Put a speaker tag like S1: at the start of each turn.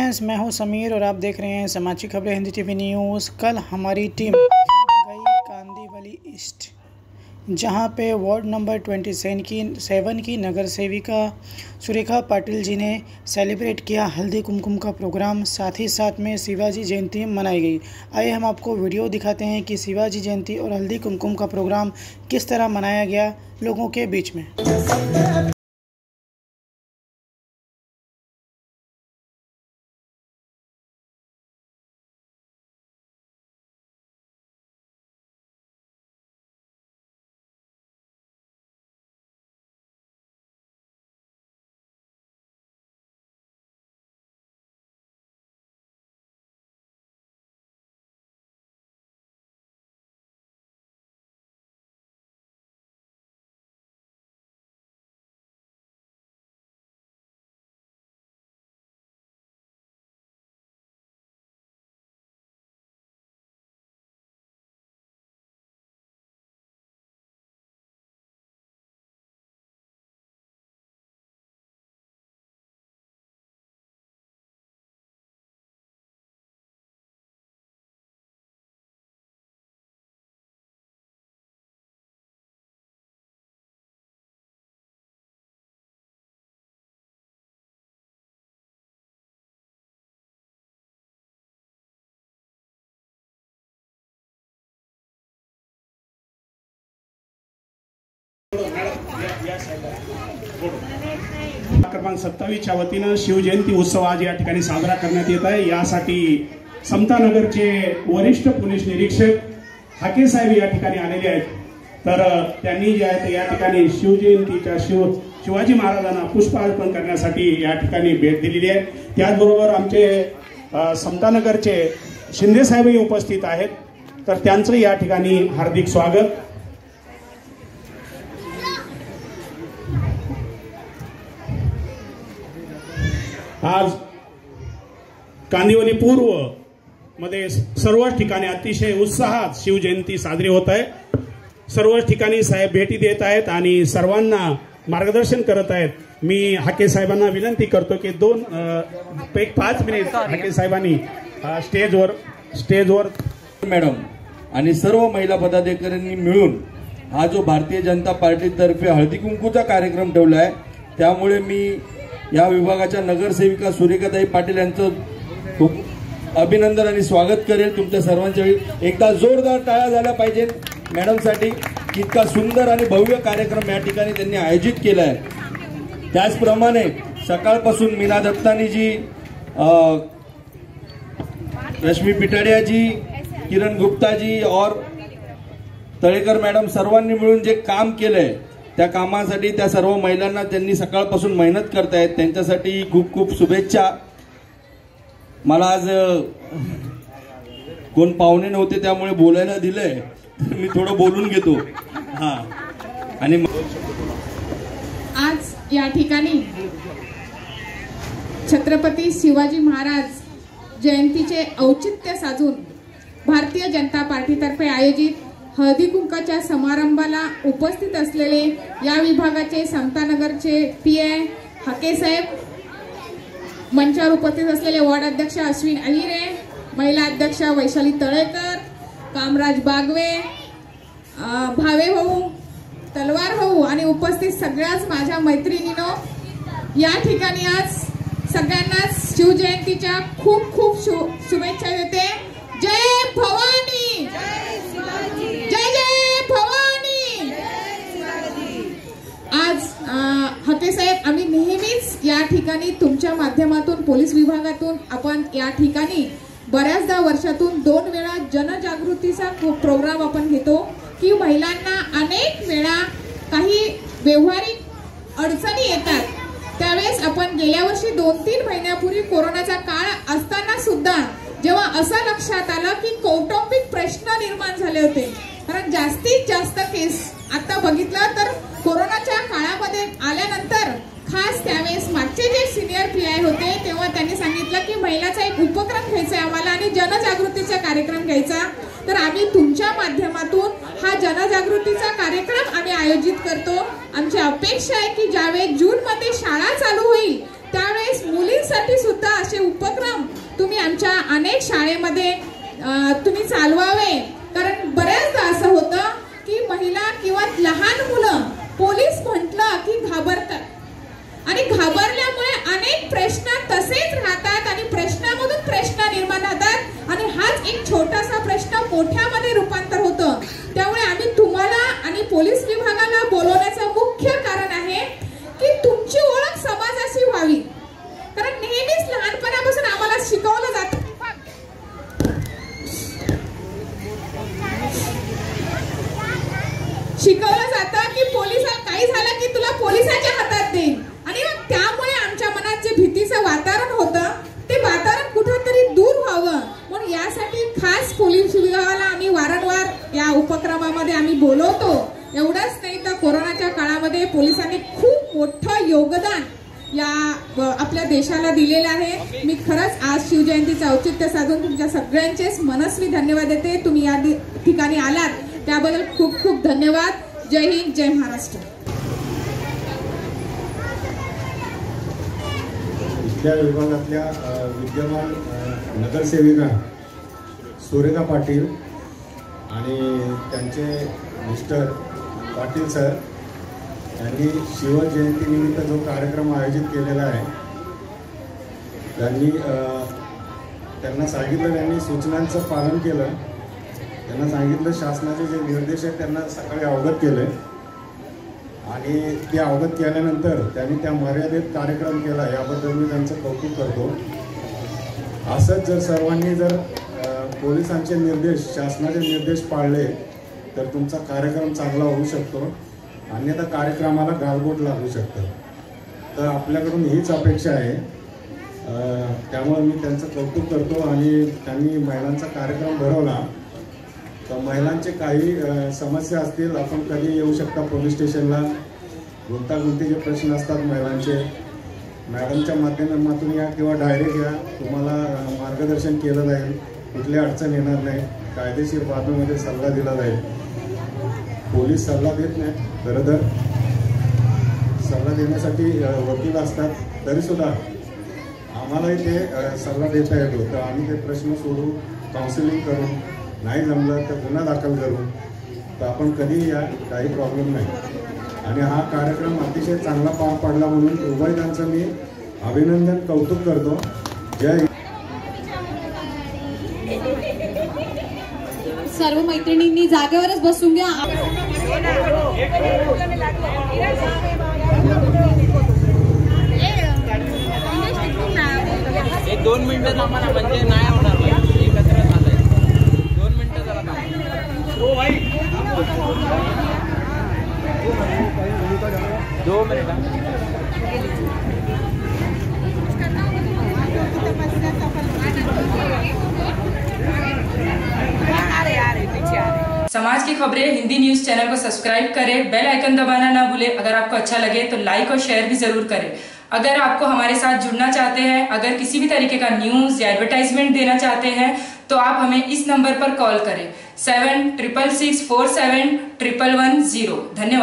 S1: Friends, मैं हूं समीर और आप देख रहे हैं समाचार खबरें हिंदी टीवी न्यूज़। कल हमारी टीम गई कांदिवली ईस्ट, जहां पे वार्ड नंबर 27 की नगर सेविका सुरेखा पाटिल जी ने सेलिब्रेट किया हल्दी कुमकुम का प्रोग्राम। साथ ही साथ में शिवाजी जयंती मनाई गई। आइए हम आपको वीडियो दिखाते हैं कि शिवाजी जयंती और हल्दी कुमकुम का प्रोग्राम किस तरह मनाया गया लोगों के बीच में।
S2: क्रमांक 27च्या वतीनं शिवजयंती उत्सव आज या ठिकाणी साजरा करण्यात येत आहे। यासाठी समतानगरचे वरिष्ठ पोलीस निरीक्षक हाके साहेब या ठिकाणी आलेले आहेत। तर त्यांनी जे आहे या ठिकाणी शिवजयंतीच्या शिवाजी महाराजांना पुष्प अर्पण करण्यासाठी या ठिकाणी भेट दिलेली आहे। त्याचबरोबर आमचे समतानगरचे शिंदे साहेबही उपस्थित आहेत, तर त्यांचं या ठिकाणी हार्दिक स्वागत। आज कांदिवली पूर्व मध्ये सर्वच ठिकाणी अतिशय उत्साहात शिवजयंती साजरी होत आहे। सर्वच ठिकाणी साहेब भेटी देत आहेत आणि सर्वांना मार्गदर्शन करत आहेत। मी हाके साहेबांना विनंती करतो की 5 मिनिट हाके साहेबांनी स्टेजवर
S3: मॅडम आणि सर्व महिला पदाधिकाऱ्यांनी मिळून हा जो भारतीय जनता पार्टीतर्फे हळदी कुंकूचा कार्यक्रम ठेवला आहे, त्यामुळे मी या विभागाच्या नगरसेविका सुरेखाताई पाटील यांचं खूप अभिनंदन आणि स्वागत करेल। तुमच्या सर्वांच्या एकदा जोरदार टाळ्या झाल्या पाहिजेत मॅडमसाठी, इतका सुंदर आणि भव्य कार्यक्रम या ठिकाणी त्यांनी आयोजित केला आहे। त्याचप्रमाणे सकाळपासून मीना दत्तानीजी, रश्मी पिटाडिया जी, किरण गुप्ता जी और तळेकर मॅडम सर्वांनी मिळून जे काम केलंय त्या कामासाठी त्या सर्व महिलांना त्यांनी सकाळपासून मेहनत करतायत, त्यांच्यासाठी खूप खूप शुभेच्छा। मला आज कोण पाहुणे नव्हते त्यामुळे बोलायला दिलंय, मी थोडं बोलून घेतो। आणि
S4: आज या ठिकाणी छत्रपती शिवाजी महाराज जयंतीचे औचित्य साधून भारतीय जनता पार्टीतर्फे आयोजित हळदी कुंकाच्या समारंभाला उपस्थित असलेले या विभागाचे समतानगरचे पीआय हाके साहेब, मंचावर उपस्थित असलेले वार्ड अध्यक्ष अश्विन अहिरे, महिला अध्यक्ष वैशाली तळेकर, कामराज बागवे, भावे भाऊ, तलवार भाऊ आणि उपस्थित सगळ्याच माझ्या मैत्रिणींनो, या ठिकाणी आज सगळ्यांनाच शिवजयंतीच्या खूप खूप शुभेच्छा देते। जय भवानी, जय जय भवानी। आज हाके साहेब, आम्ही नेहमीच या ठिकाणी तुमच्या माध्यमातून पोलीस विभागातून आपण या ठिकाणी बऱ्याचदा वर्षातून 2 वेळा जनजागृतीचा प्रोग्राम आपण घेतो की महिलांना अनेक वेळा काही व्यवहारिक अडचणी येतात। त्यावेळेस आपण गेल्या वर्षी 2-3 महिन्यापूर्वी कोरोनाचा काळ असताना सुद्धा जेव्हा असं लक्षात आलं की कौटुंबिक प्रश्न निर्माण झाले होते, कारण जास्तीत जास्त केस आता बघितलं तर कोरोनाच्या काळामध्ये आल्यानंतर खास त्यावेळेस मागचे जे सिनियर पीआय होते तेव्हा त्यांनी सांगितलं की महिलाचा एक उपक्रम घ्यायचा आहे आम्हाला आणि जनजागृतीचा कार्यक्रम घ्यायचा। तर आम्ही तुमच्या माध्यमातून हा जनजागृतीचा कार्यक्रम आम्ही आयोजित करतो। आमची अपेक्षा आहे की ज्यावेळेस जून मध्ये शाळा चालू होईल त्यावेळेस मुलींसाठी सुद्धा असे उपक्रम तुम्ही आमच्या अनेक शाळेमध्ये तुम्ही चालवावे, कारण बऱ्याचदा असं होतं की महिला किंवा लहान मुलं पोलीस म्हटलं की घाबरतात आणि घाबरल्यामुळे अनेक प्रश्न तसेच राहतात आणि प्रश्नामधून प्रश्न निर्माण होतात आणि हाच एक छोटासा प्रश्न मोठ्यामध्ये रूपांतर होतं. त्यामुळे आम्ही तुम्हाला आणि पोलीस विभागाला बोलवण्याचं मुख्य कारण आहे की तुमची ओळख समाजाशी व्हावी, कारण नेहमीच लहानपणापासून आम्हाला शिकवलं जातं की पोलिसाला काही झालं की तुला पोलिसाच्या हातात देईल आणि मग त्यामुळे आमच्या मनात जे भीतीचं वातावरण होतं ते वातावरण कुठेतरी दूर व्हावं म्हणून यासाठी खास पोलीस विभागाला आम्ही वारंवार या उपक्रमामध्ये आम्ही बोलवतो. एवढंच नाही तर कोरोनाच्या काळामध्ये पोलिसांनी खूप मोठं योगदान या आपल्या देशाला दिलेलं आहे. मी खरंच आज शिवजयंतीचं औचित्य साधून तुमच्या सगळ्यांचेच मनस्वी धन्यवाद देते. तुम्ही या ठिकाणी आलात त्याबद्दल खूप खूप धन्यवाद. जय हिंद, जय महाराष्ट्र.
S5: इथल्या विभागातल्या विद्यमान नगरसेविका सुरेखा पाटील आणि त्यांचे मिस्टर पाटील सर यांनी शिवजयंतीनिमित्त जो कार्यक्रम आयोजित केलेला आहे त्यांना सांगितलं, त्यांनी सूचनांचं पालन केलं, त्यांना सांगितलं शासनाचे जे निर्देश आहेत त्यांना सकाळी अवगत केले आणि ते अवगत केल्यानंतर त्यांनी त्या मर्यादित कार्यक्रम केला, याबद्दल मी त्यांचं कौतुक करतो. असंच जर सर्वांनी जर पोलिसांचे निर्देश, शासनाचे निर्देश पाळले तर तुमचा कार्यक्रम चांगला होऊ शकतो, अन्यथा कार्यक्रमाला गालबोट लागू शकतं. तर आपल्याकडून हीच अपेक्षा आहे. त्यामुळे मी त्यांचं कौतुक करतो आणि त्यांनी महिलांचा कार्यक्रम भरवला. तर महिलांचे काही समस्या असतील, आपण कधी येऊ शकता पोलीस स्टेशनला, गुंतागुंतीचे प्रश्न असतात महिलांचे, मॅडमच्या माध्यमातून या किंवा डायरेक्ट या, तुम्हाला मार्गदर्शन केलं जाईल, कुठली अडचण येणार नाही, कायदेशीर बाबीमध्ये सल्ला दिला जाईल. पोलीस सल्ला देत नाही, खरं तर सल्ला देण्यासाठी वकील असतात, तरीसुद्धा आम्हालाही ते सल्ला देता येतो. तर आम्ही ते प्रश्न सोडू, काउन्सिलिंग करू, नाही जमलं तर गुन्हा दाखल करू, तर आपण कधीही या, काही प्रॉब्लेम नाही. आणि हा कार्यक्रम अतिशय चांगला पार पडला म्हणून उभयतांचं मी अभिनंदन, कौतुक करतो. जय.
S6: सर्व मैत्रिणींनी जागेवरच बसून घ्या.
S7: एक 2 मिनिटं आम्हाला म्हणजे नाही होणार, एकत्र झालंय. 2 मिनिटं जरा हो भाई, 2 मिनिटं.
S8: समाज की खबरें हिंदी न्यूज चैनल को सब्सक्राइब करें, बेल आइकन दबाना ना भूलें. अगर आपको अच्छा लगे तो लाइक और शेयर भी जरूर करें. अगर आपको हमारे साथ जुड़ना चाहते हैं, अगर किसी भी तरीके का न्यूज या एडवर्टाइजमेंट देना चाहते हैं तो आप हमें इस नंबर पर कॉल करें 7666471110. धन्यवाद.